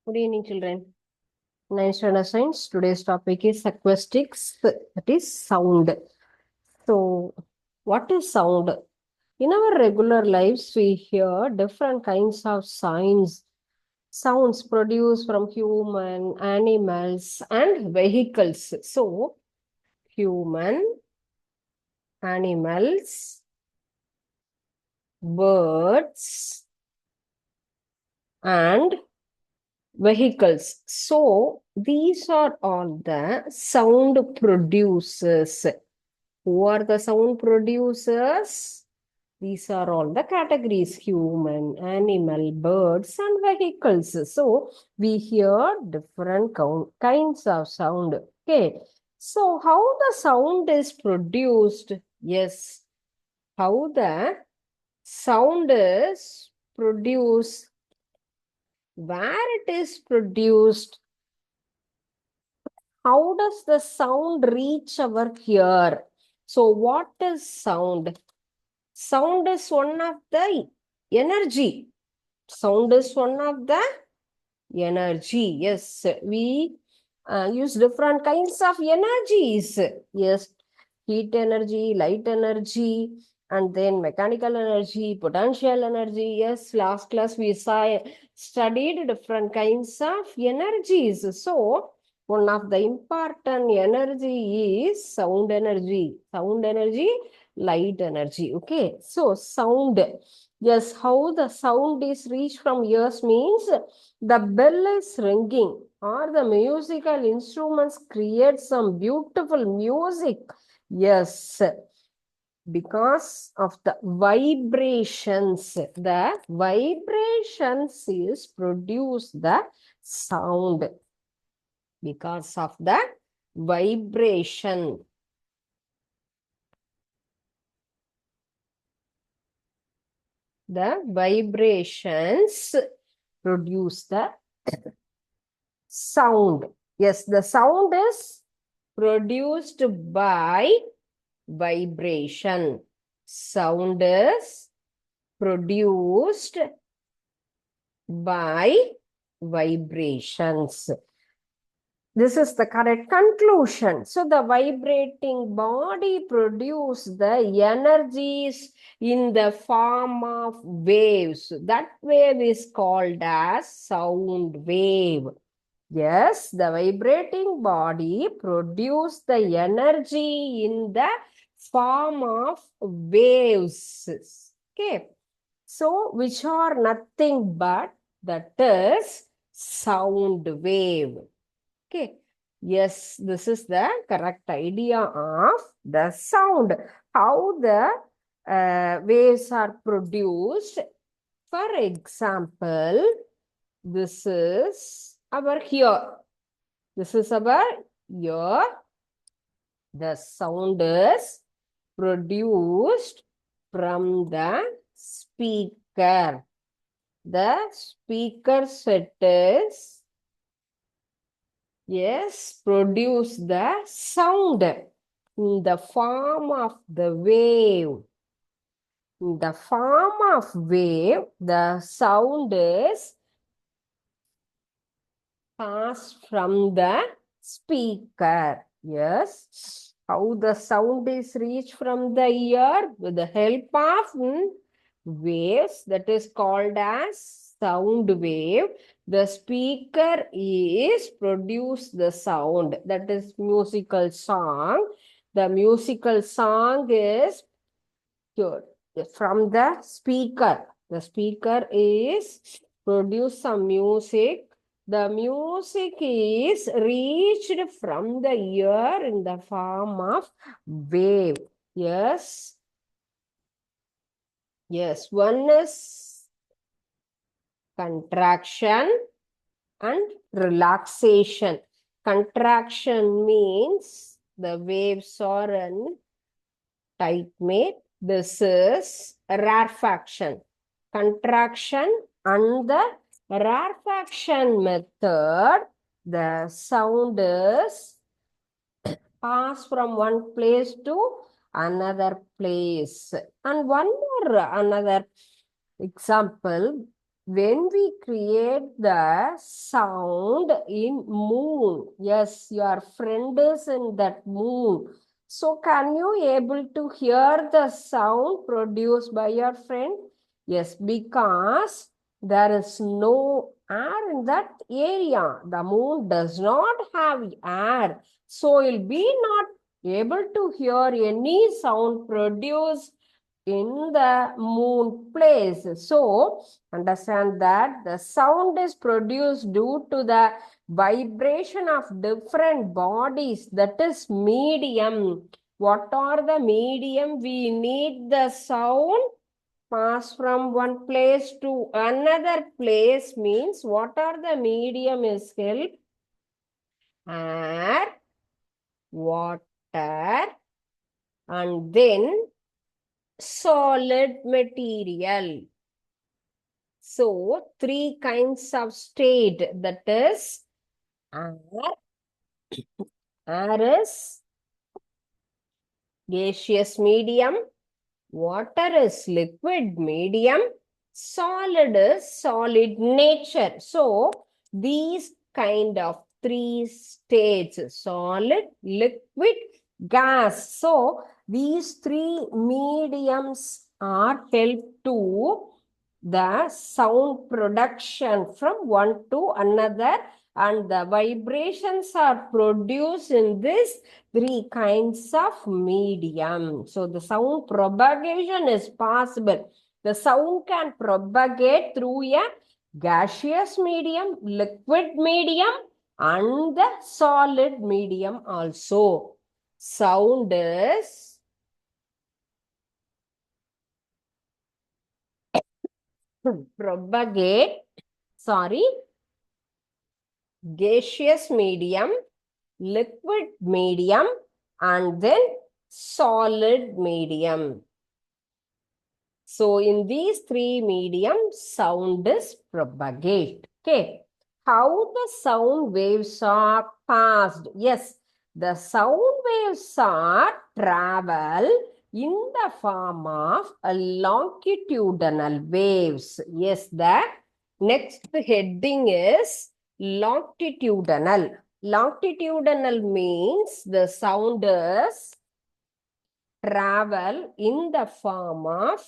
Good evening, children. Ninth standard science. Today's topic is acoustics, that is sound. So, what is sound? In our regular lives, we hear different kinds of sounds produced from human, animals, and vehicles. So, human, animals, birds, and vehicles. So, these are all the sound producers. Who are the sound producers? These are all the categories: human, animal, birds, and vehicles. So, we hear different kinds of sound. Okay. So, how the sound is produced? Yes. How the sound is produced, where it is produced, how does the sound reach our ear? So, what is sound? Sound is one of the energy. Sound is one of the energy. Yes, we use different kinds of energies. Yes, heat energy, light energy, and then mechanical energy, potential energy. Yes, last class we studied different kinds of energies. So, one of the important energy is sound energy. Sound energy, light energy. Okay, so sound. Yes, how the sound is reached from ears means the bell is ringing or the musical instruments create some beautiful music. Yes, because of the vibrations. The vibrations is produce the sound because of the vibration. The vibrations produce the sound. Yes, the sound is produced by vibration. Sound is produced by vibrations. This is the correct conclusion. So the vibrating body produces the energies in the form of waves. That wave is called as sound wave. Yes, the vibrating body produces the energy in the form of waves. Okay. So, which are nothing but that is sound wave. Okay. Yes, this is the correct idea of the sound. How the waves are produced. For example, this is our ear. This is our ear. The sound is produced from the speaker. The speaker set is, yes, produce the sound in the form of the wave. In the form of wave, the sound is passed from the speaker. Yes. How the sound is reached from the ear with the help of waves, that is called as sound wave. The speaker is produce the sound, that is musical song. The musical song is from the speaker. The speaker is produce some music. The music is reached from the ear in the form of wave. Yes. Yes, one is contraction and relaxation. Contraction means the waves are in tight mate. This is rarefaction. Contraction and the rarefaction method, the sound is passed from one place to another place. And one more another example, when we create the sound in moon, yes, your friend is in that moon. So can you able to hear the sound produced by your friend? Yes, because there is no air in that area. The moon does not have air. So you'll be not able to hear any sound produced in the moon place. So understand that the sound is produced due to the vibration of different bodies, that is medium. What are the medium we need the sound pass from one place to another place means what are the medium is help? Air, water, and then solid material. So, three kinds of state, that is air, air is gaseous medium, water is liquid medium, solid is solid nature. So, these kind of three states, solid, liquid, gas. So, these three mediums are help to the sound production from one to another, and the vibrations are produced in this three kinds of medium. So the sound propagation is possible. The sound can propagate through a gaseous medium, liquid medium, and the solid medium also. Sound is propagate, sorry, gaseous medium, liquid medium, and then solid medium. So in these three mediums, sound is propagate. Okay. How the sound waves are passed? Yes, the sound waves are travel in the form of a longitudinal waves. Yes, the next heading is longitudinal. Longitudinal means the sound is travel in the form of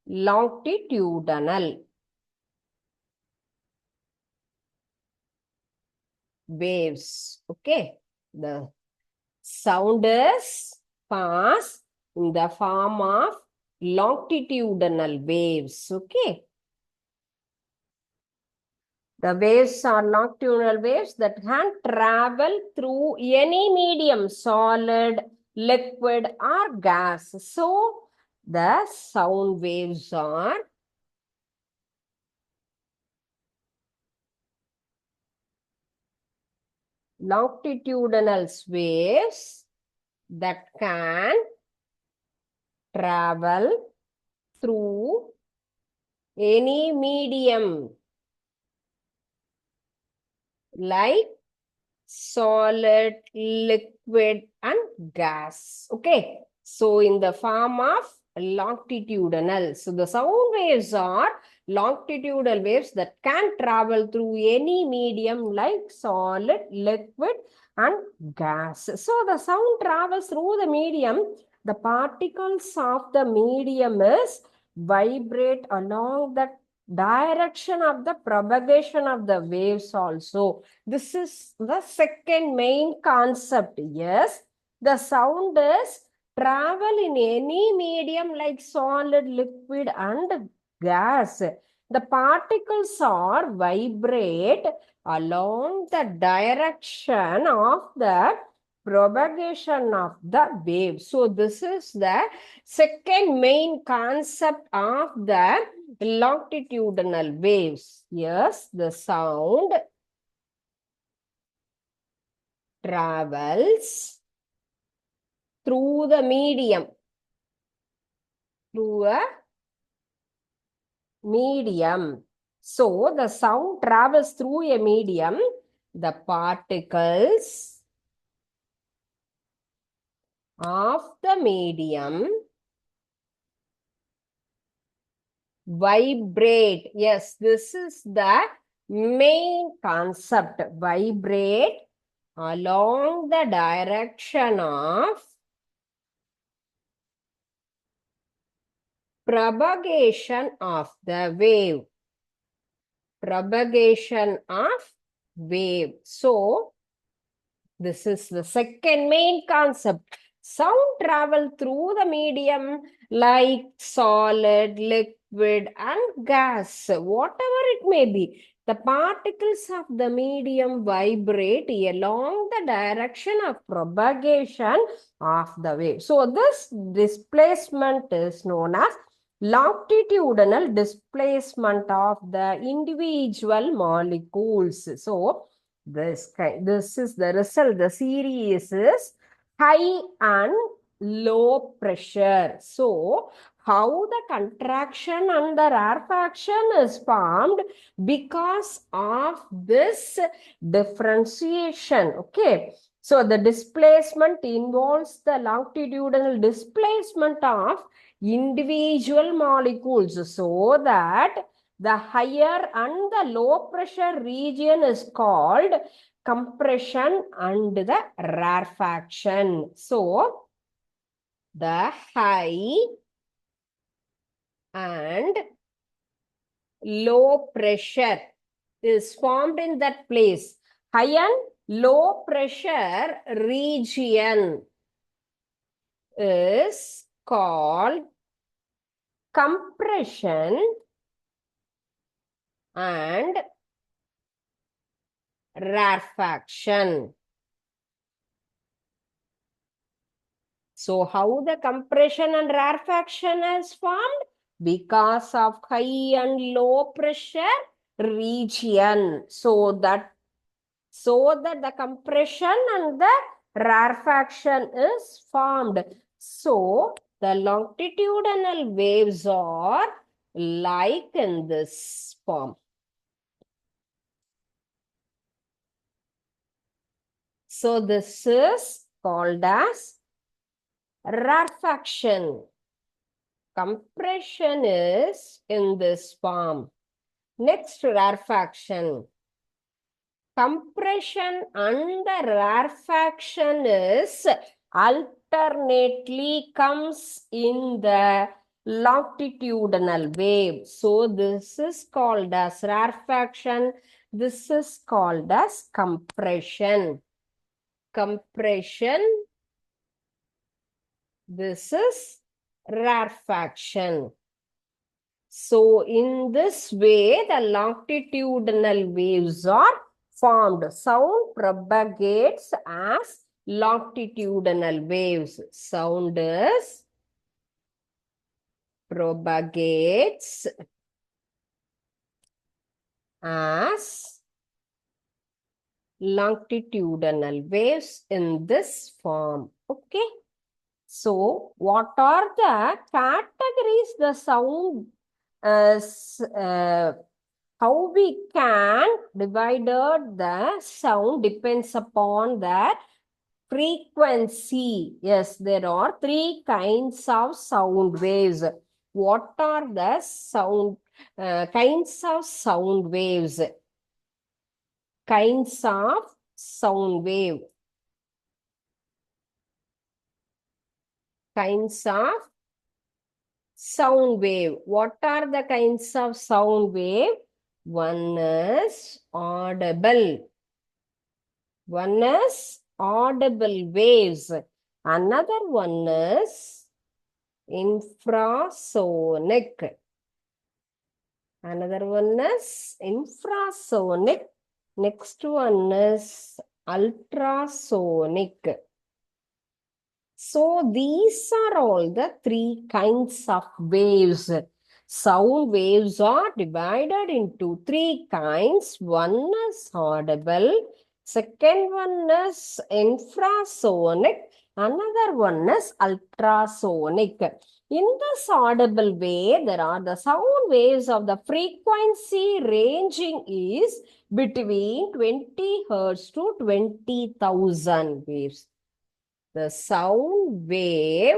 longitudinal waves. Okay. The sound is pass in the form of longitudinal waves. Okay. The waves are longitudinal waves that can travel through any medium, solid, liquid, or gas. So, the sound waves are longitudinal waves that can travel through any medium like solid, liquid, and gas. Okay. So, in the form of longitudinal. So, the sound waves are longitudinal waves that can travel through any medium like solid, liquid, and gas. So, the sound travels through the medium. The particles of the medium is vibrate along the direction of the propagation of the waves also. This is the second main concept. Yes, the sound is travel in any medium like solid, liquid, and gas. The particles are vibrate along the direction of the propagation of the wave. So this is the second main concept of the longitudinal waves. Yes, the sound travels through the medium, through a medium. So the sound travels through a medium. The particles of the medium Vibrate. Yes, this is the main concept. Vibrate along the direction of propagation of the wave. Propagation of wave. So, this is the second main concept. Sound travel through the medium like solid, liquid, and gas, whatever it may be. The particles of the medium vibrate along the direction of propagation of the wave. So, this displacement is known as longitudinal displacement of the individual molecules. So, this is the result. The series is high and low pressure. So, how the contraction and the rarefaction is formed because of this differentiation. Okay. So, the displacement involves the longitudinal displacement of individual molecules so that the higher and the low pressure region is called compression and the rarefaction. So, the high and low pressure is formed in that place. High and low pressure region is called compression and rarefaction. So, how the compression and rarefaction is formed? Because of high and low pressure region. So that the compression and the rarefaction is formed. So, the longitudinal waves are like in this form. So, this is called as rarefaction. Compression is in this form. Next, rarefaction. Compression and the rarefaction is alternately comes in the longitudinal wave. So, this is called as rarefaction. This is called as compression. Compression. This is rarefaction. So, in this way, the longitudinal waves are formed. Sound propagates as longitudinal waves. Sound is propagates as longitudinal waves in this form. Okay. So, what are the categories the sound how we can divide the sound depends upon the frequency. Yes, there are three kinds of sound waves. What are the kinds of sound waves? Kinds of sound wave. Kinds of sound wave. What are the kinds of sound wave? One is audible. One is audible waves. Another one is infrasonic. Another one is infrasonic. Next one is ultrasonic. So these are all the three kinds of waves. Sound waves are divided into three kinds. One is audible, second one is infrasonic, another one is ultrasonic. In this audible wave, there are the sound waves of the frequency ranging is between 20 Hertz to 20,000 waves. The sound wave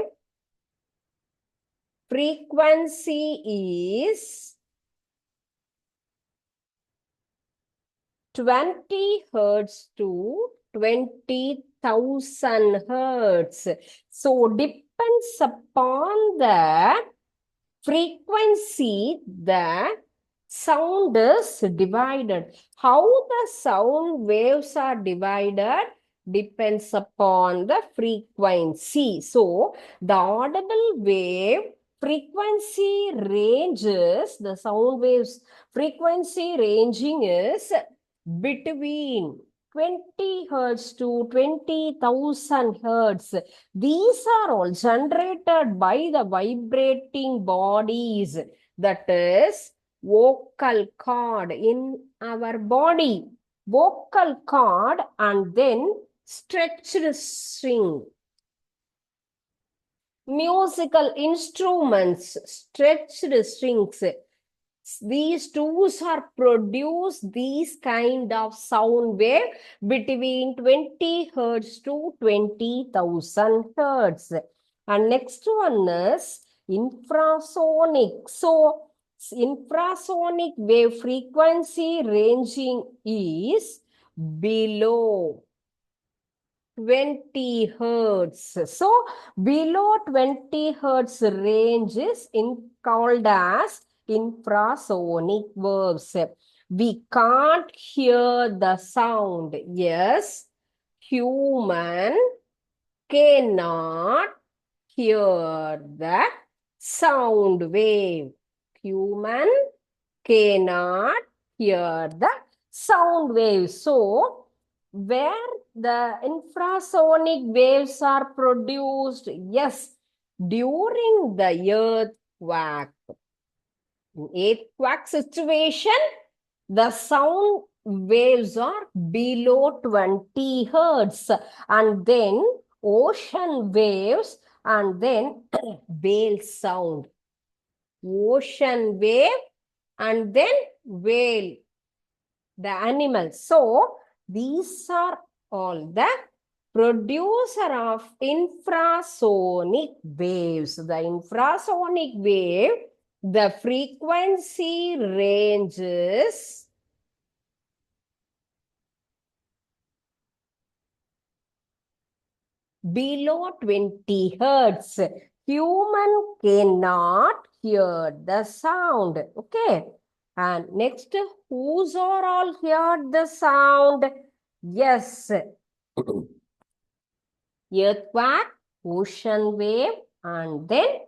frequency is 20 hertz to 20,000 hertz. So depends upon the frequency, the sound is divided. How the sound waves are divided depends upon the frequency. So the audible wave frequency ranges, the sound waves frequency ranging is between 20 hertz to 20,000 hertz. These are all generated by the vibrating bodies, that is vocal cord in our body. Vocal cord and then stretched string. Musical instruments, stretched strings. These tools are produce these kind of sound wave between 20 hertz to 20,000 hertz. And next one is infrasonic. So infrasonic wave frequency ranging is below 20 hertz. So below 20 hertz range is called as infrasonic waves. We can't hear the sound. Yes, human cannot hear the sound wave. Human cannot hear the sound wave. So where the infrasonic waves are produced? Yes, during the earthquake. In earthquake situation, the sound waves are below 20 hertz, and then ocean waves, and then whale sound. Ocean wave and then whale, the animal. So these are all the producer of infrasonic waves. The infrasonic wave, the frequency ranges below 20 hertz. Human cannot hear the sound. Okay. And next, whose are all heard the sound? Yes. Earthquake, ocean wave, and then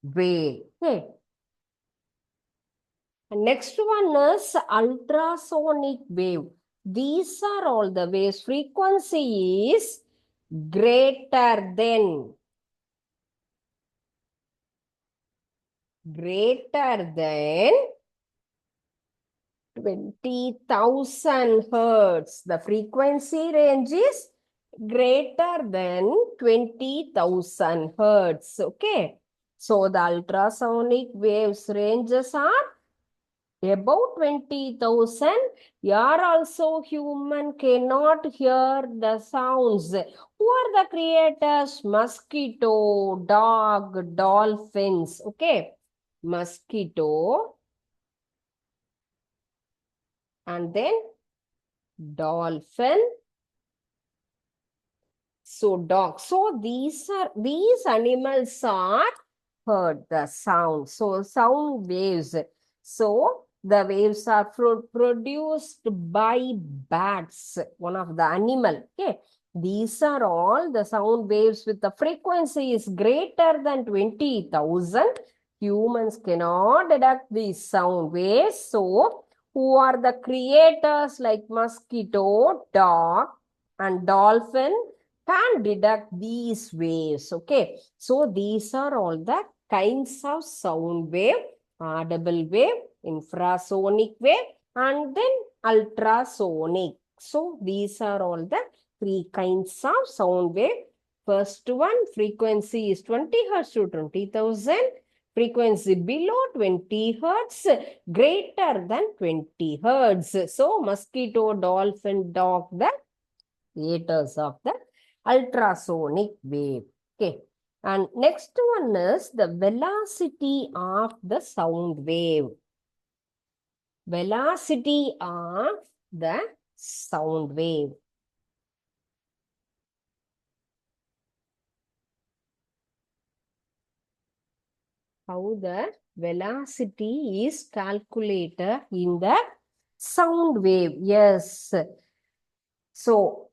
wave. Okay. And next one is ultrasonic wave. These are all the waves. Frequency is greater than 20,000 hertz. The frequency range is greater than 20,000 hertz. Okay. So the ultrasonic waves ranges are above 20,000. Here also human cannot hear the sounds. Who are the creators? Mosquito, dog, dolphins. Okay. Mosquito and then dolphin. So dog. So these animals are heard the sound. So sound waves. So the waves are produced by bats, one of the animal. Okay. These are all the sound waves with the frequency is greater than 20,000. Humans cannot detect these sound waves. So who are the creators like mosquito, dog, and dolphin can detect these waves. Okay. So these are all the kinds of sound wave: audible wave, infrasonic wave, and then ultrasonic. So these are all the three kinds of sound wave. First one, frequency is 20 hertz to 20,000. Frequency below 20 hertz, greater than 20 hertz. So mosquito, dolphin, dog, the creators of the ultrasonic wave. Okay. And next one is the velocity of the sound wave. Velocity of the sound wave. How the velocity is calculated in the sound wave. Yes. So,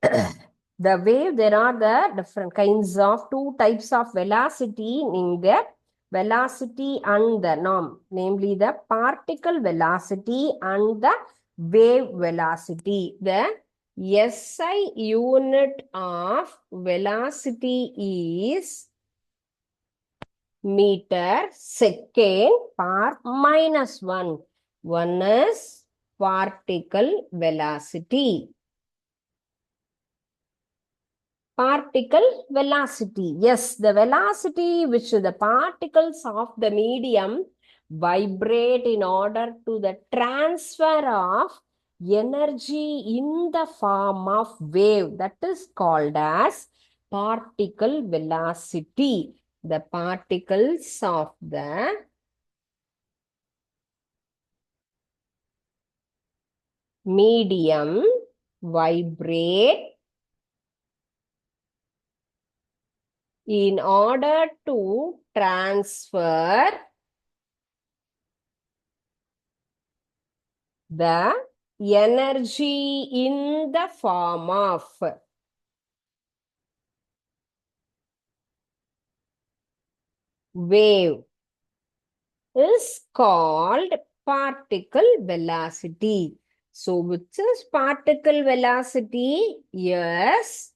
the wave, there are the different kinds of two types of velocity in the velocity and the norm, namely the particle velocity and the wave velocity. The SI unit of velocity is meter second per minus 1. One is particle velocity. Particle velocity. Yes, the velocity which the particles of the medium vibrate in order to the transfer of energy in the form of wave. That is called as particle velocity. The particles of the medium vibrate in order to transfer the energy in the form of wave is called particle velocity. So, which is particle velocity? Yes,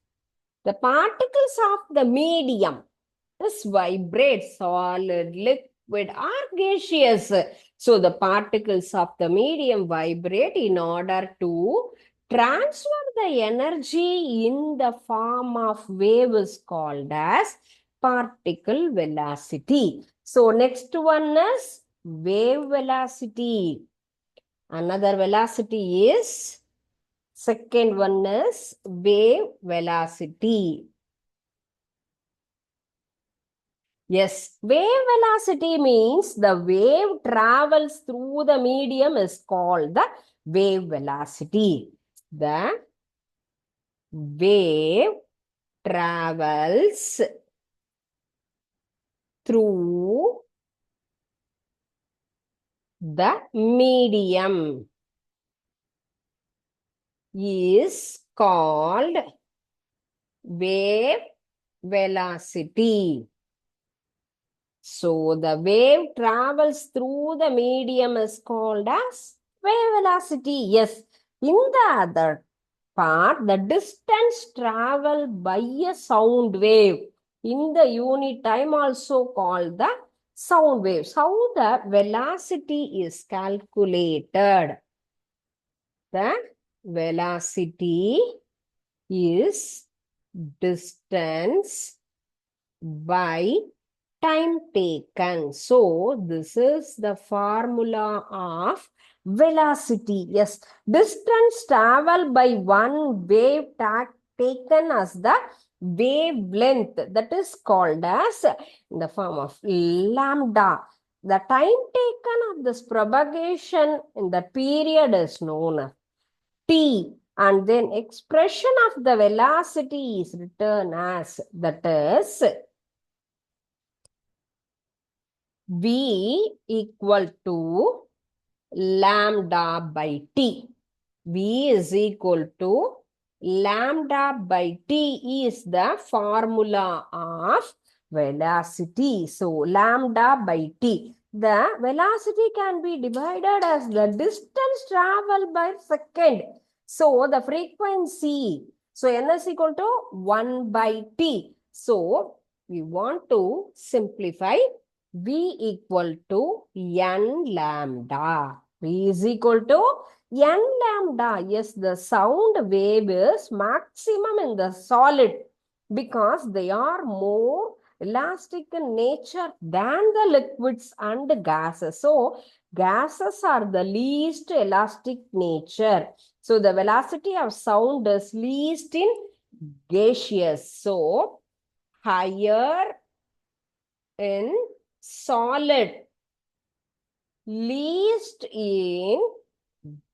the particles of the medium is vibrate, solid, liquid, or gaseous. So the particles of the medium vibrate in order to transfer the energy in the form of wave is called as particle velocity. So next one is wave velocity. Another velocity is, second one is wave velocity. Yes, wave velocity means the wave travels through the medium is called the wave velocity. The wave travels through the medium is called wave velocity. So the wave travels through the medium is called as wave velocity. Yes, in the other part, the distance traveled by a sound wave in the unit time also called the sound waves. How the velocity is calculated? The velocity is distance by time taken. So, this is the formula of velocity. Yes, distance traveled by one wave taken as the wavelength, that is called as in the form of lambda. The time taken of this propagation in the period is known as t, and then expression of the velocity is written as, that is, V equal to lambda by T. V is equal to lambda by T is the formula of velocity. So, lambda by T. The velocity can be divided as the distance traveled by second. So, the frequency. So, N is equal to 1 by T. So, we want to simplify. V equal to N lambda. V is equal to N lambda. Yes, the sound wave is maximum in the solid because they are more elastic in nature than the liquids and gases. So, gases are the least elastic nature. So, the velocity of sound is least in gaseous. So, higher in solid, least in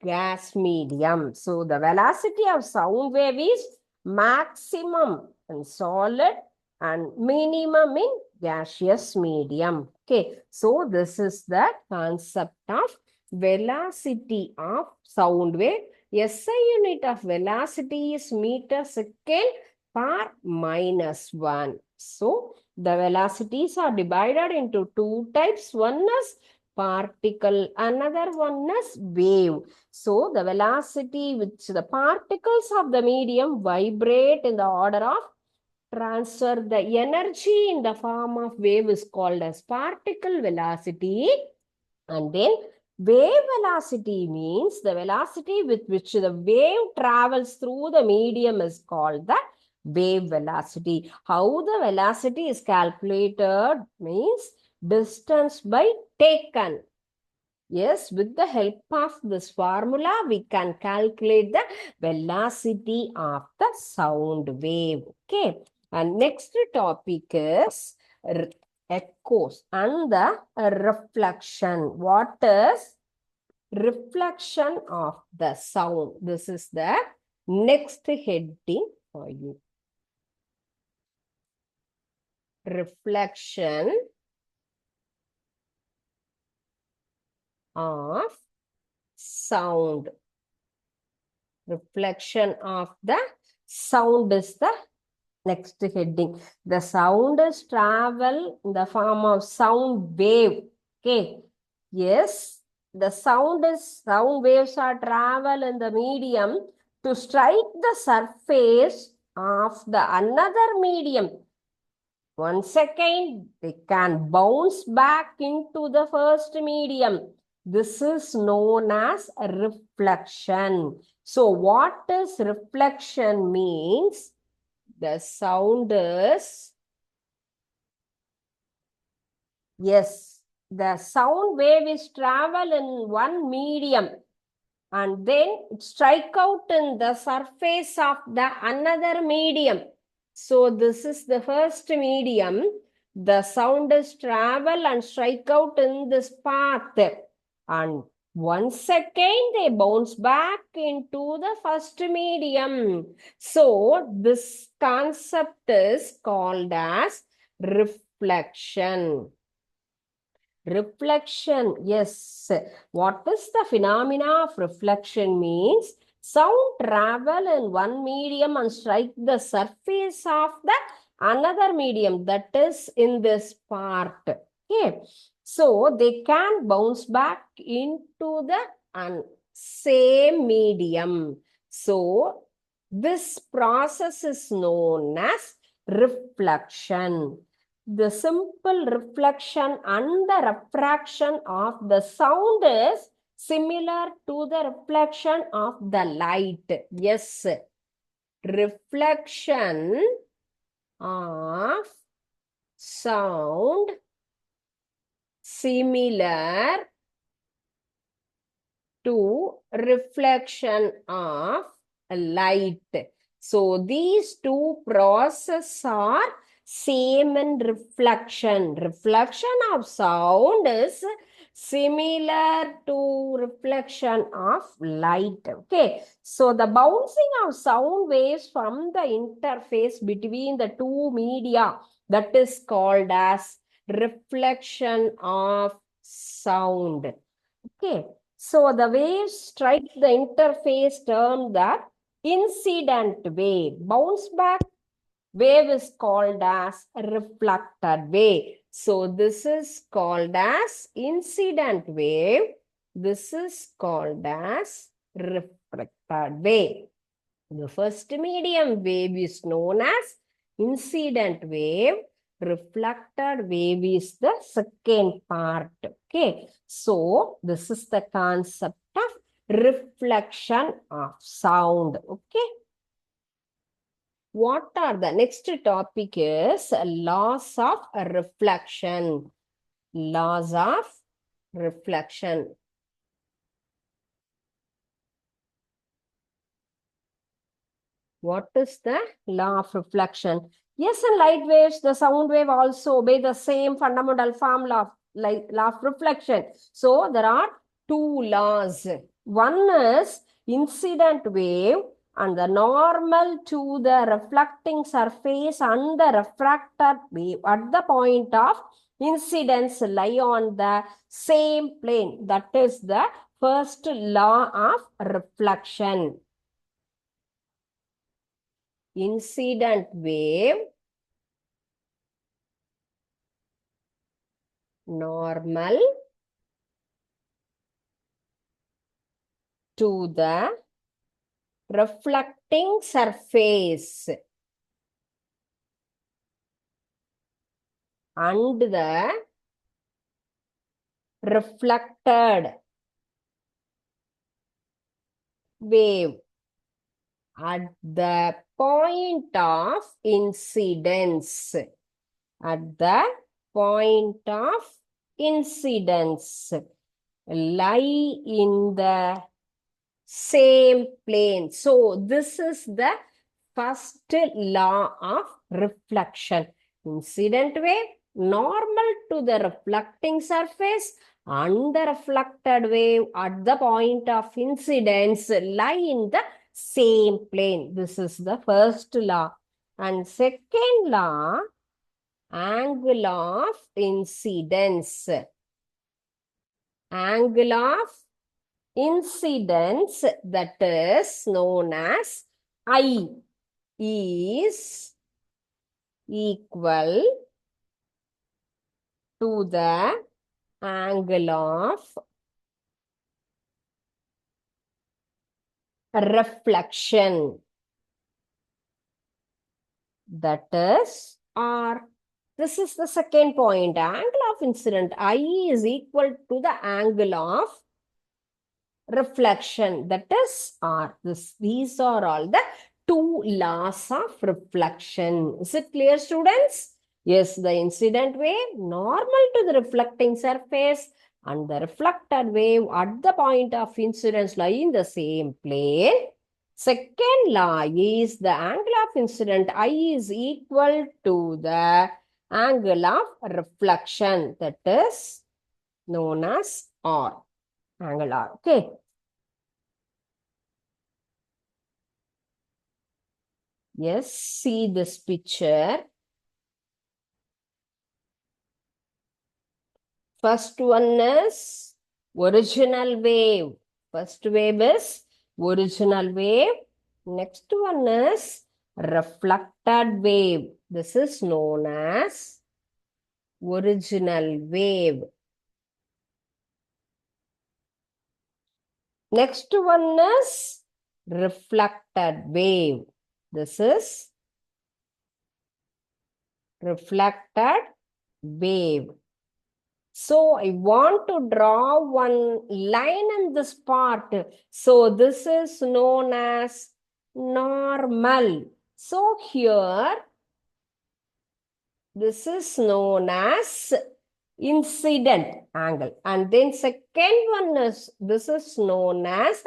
gas medium. So the velocity of sound wave is maximum in solid and minimum in gaseous medium. Okay, so this is the concept of velocity of sound wave. SI unit of velocity is meter second per minus 1. So the velocities are divided into two types. One is particle, another one is wave. So the velocity which the particles of the medium vibrate in the order of transfer the energy in the form of wave is called as particle velocity. And then wave velocity means the velocity with which the wave travels through the medium is called the wave velocity. How the velocity is calculated means distance by taken. Yes, with the help of this formula, we can calculate the velocity of the sound wave. Okay. And next topic is echoes and the reflection. What is reflection of the sound? This is the next heading for you. Reflection of sound. Reflection of the sound is the next heading. The sound is travel in the form of sound wave. Okay. Yes, the sound waves are travel in the medium to strike the surface of the another medium. Once again, they can bounce back into the first medium. This is known as reflection. So what is reflection means? The sound is, yes, the sound wave is travel in one medium and then it strike out in the surface of the another medium. So this is the first medium. The sound is travel and strike out in this path. And once again, they bounce back into the first medium. So this concept is called as reflection. Reflection, yes. What is the phenomena of reflection means? Sound travel in one medium and strike the surface of the another medium, that is in this part. Okay. So they can bounce back into the same medium. So this process is known as reflection. The simple reflection and the refraction of the sound is similar to the reflection of the light. Yes, reflection of sound similar to reflection of light. So these two processes are same in reflection. Reflection of sound is similar to reflection of light. Okay. So the bouncing of sound waves from the interface between the two media, that is called as reflection of sound. Okay. So the waves strike the interface termed the incident wave. Bounce back wave is called as reflected wave. So this is called as incident wave. This is called as reflected wave. The first medium wave is known as incident wave. Reflected wave is the second part. Okay. So this is the concept of reflection of sound. Okay. What are the next topic is laws of reflection. Laws of reflection. What is the law of reflection? Yes, in light waves, the sound wave also obey the same fundamental formula of law of reflection. So there are two laws. One is incident wave and the normal to the reflecting surface and the refracted wave at the point of incidence lie on the same plane. That is the first law of reflection. Incident wave, normal to the reflecting surface and the reflected wave at the point of incidence. At the point of incidence lie in the same plane. So this is the first law of reflection. Incident wave normal to the reflecting surface and the reflected wave at the point of incidence lie in the same plane. This is the first law. And second law, angle of incidence. Angle of incidence, that is known as I, is equal to the angle of reflection. That is, or this is the second point. Angle of incident I is equal to the angle of reflection. That is, or these are all the two laws of reflection. Is it clear, students? Yes, the incident wave normal to the reflecting surface and the reflected wave at the point of incidence lie in the same plane. Second law is the angle of incident I is equal to the angle of reflection. That is known as R. Angle R. Okay. Yes, see this picture. First one is original wave. First wave is original wave. Next one is reflected wave. This is known as original wave. Next one is reflected wave. This is reflected wave. So I want to draw one line in this part. So this is known as normal. So here, this is known as incident angle. And then second one is, this is known as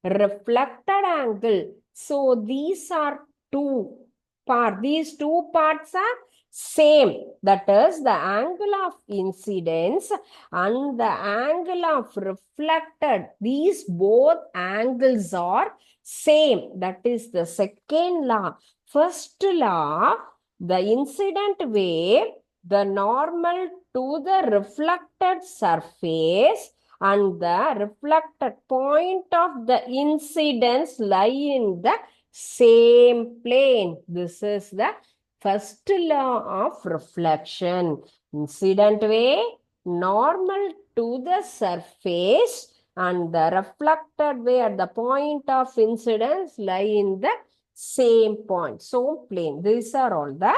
reflected angle. So these are two parts. These two parts are same. That is the angle of incidence and the angle of reflected. These both angles are same. That is the second law. First law, the incident wave, the normal to the reflected surface and the reflected point of the incidence lie in the same plane. This is the first law of reflection. Incident wave normal to the surface and the reflected wave at the point of incidence lie in the same point. So plane. These are all the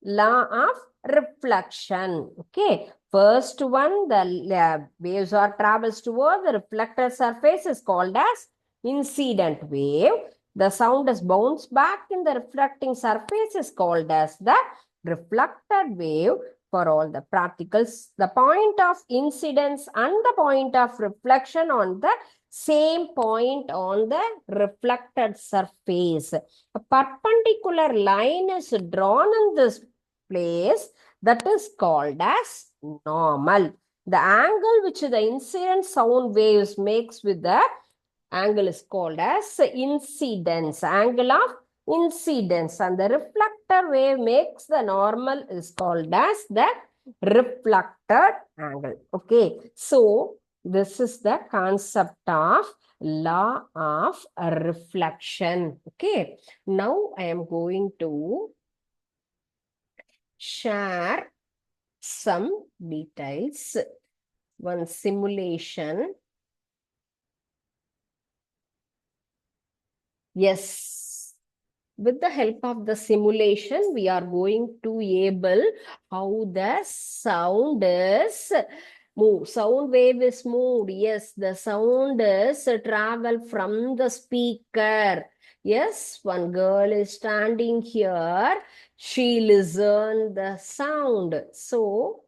law of reflection. Okay. First one, the waves are travels toward the reflected surface is called as incident wave. The sound is bounced back in the reflecting surface is called as the reflected wave. for all the practicals. The point of incidence and the point of reflection on the same point on the reflected surface. A perpendicular line is drawn in this place that is called as normal. The angle which the incident sound waves makes with the angle is called as incidence, angle of incidence, and the reflector wave makes the normal is called as the reflected angle. Okay, so this is the concept of law of reflection. Okay, now I am going to share some details. One simulation. Yes, with the help of the simulation, we are going to able how the sound is move. Sound wave is moved. Yes, the sound is travel from the speaker. Yes, one girl is standing here. She listened the sound. So,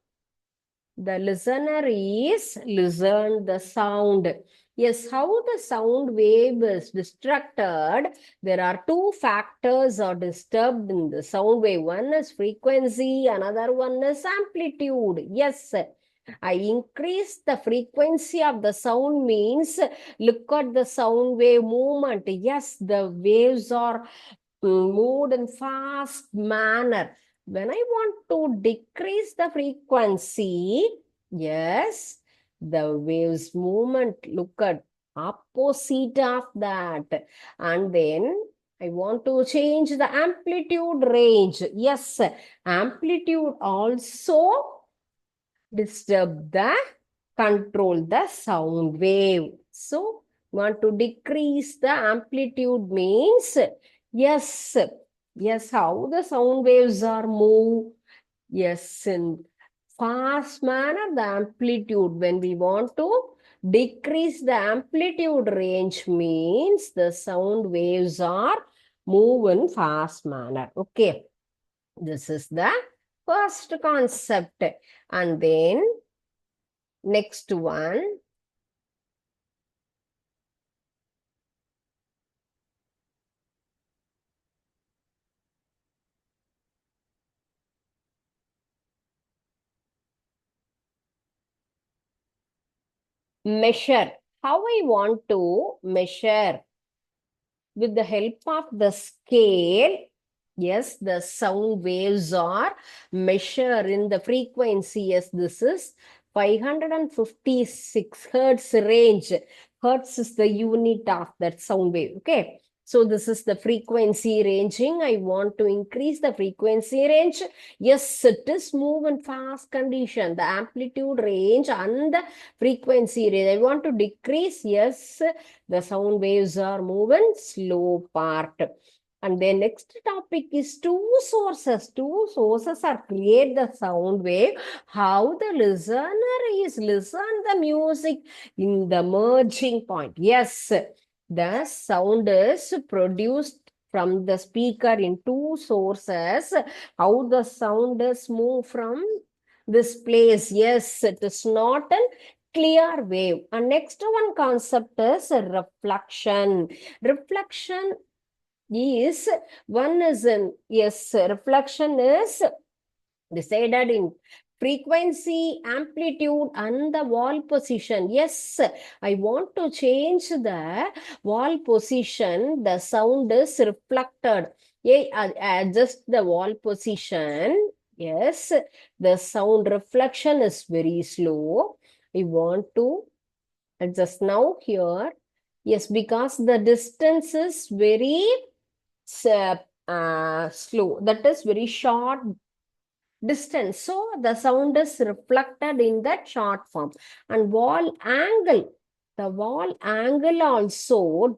the listener is listen the sound. Yes, how the sound wave is distracted. There are two factors are disturbed in the sound wave. One is frequency, another one is amplitude. Yes, I increase the frequency of the sound means look at the sound wave movement. Yes, the waves are moved in fast manner. When I want to decrease the frequency, yes, the waves movement look at opposite of that. And then I want to change the amplitude range. Yes, amplitude also disturb the control the sound wave. So want to decrease the amplitude means yes, yes, how the sound waves are moved. Yes, in fast manner the amplitude. When we want to decrease the amplitude range means the sound waves are move in fast manner. Okay, this is the first concept. And then next one, measure. How I want to measure with the help of the scale. Yes, the sound waves are measured in the frequency. Yes, this is 556 hertz range. Hertz is the unit of that sound wave. Okay. So this is the frequency ranging. I want to increase the frequency range. Yes, it is move in fast condition. The amplitude range and the frequency range. I want to decrease. Yes, the sound waves are moving slow part. And then next topic is two sources. Two sources are create the sound wave. How the listener is listen the music in the merging point. Yes, the sound is produced from the speaker in two sources. How the sound is moved from this place. Yes, it is not an clear wave. And next one concept is reflection. Reflection is one is in yes, reflection is decided in frequency, amplitude, and the wall position. Yes, I want to change the wall position. The sound is reflected. Yeah, adjust the wall position. Yes, the sound reflection is very slow. I want to adjust now here. Yes, because the distance is very slow. That is very short distance. So the sound is reflected in that short form. And wall angle. The wall angle also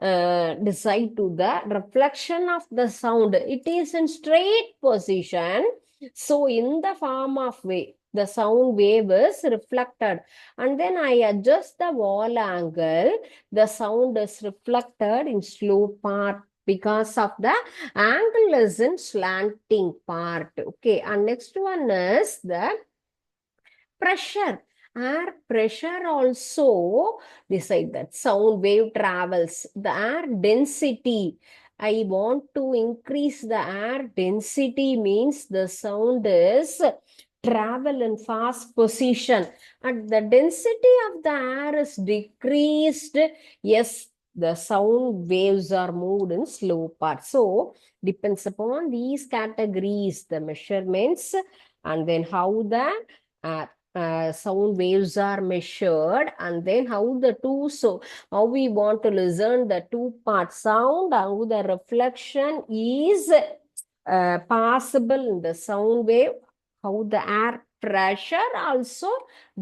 decide to the reflection of the sound. It is in straight position. So in the form of wave, the sound wave is reflected. And then I adjust the wall angle. The sound is reflected in slow part. because of the angle is in slanting part. Okay, and next one is the pressure. Air pressure also decide that sound wave travels. The air density. I want to increase the air density means the sound is travel in fast position and the density of the air is decreased. Yes, the sound waves are moved in slow part. So depends upon these categories, the measurements, and then how the uh, sound waves are measured, and then how the two, so how we want to listen the two part sound, how the reflection is possible in the sound wave, how the air pressure also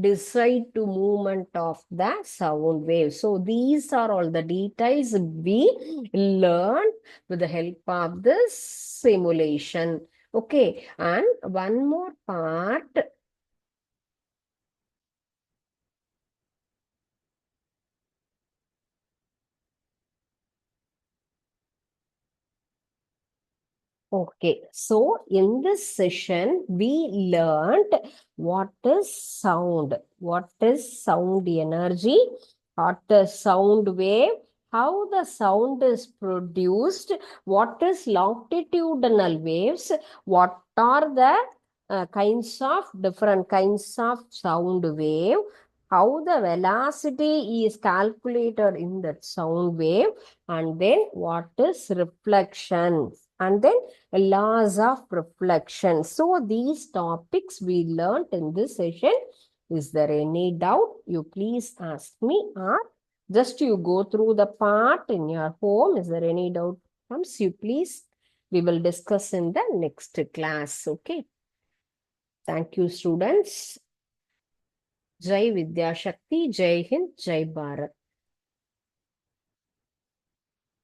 decide to movement of the sound wave. So these are all the details we learned with the help of this simulation. Okay, and one more part. Okay, so in this session, we learned what is sound energy, what is sound wave, how the sound is produced, what is longitudinal waves, what are the different kinds of sound wave, how the velocity is calculated in that sound wave, and then what is reflection, and then laws of reflection. So these topics we learned in this session. Is there any doubt? You please ask me, or just you go through the part in your home. Is there any doubt comes? You please. We will discuss in the next class. Okay. Thank you, students. Jai Vidya Shakti, Jai Hind, Jai Bharat.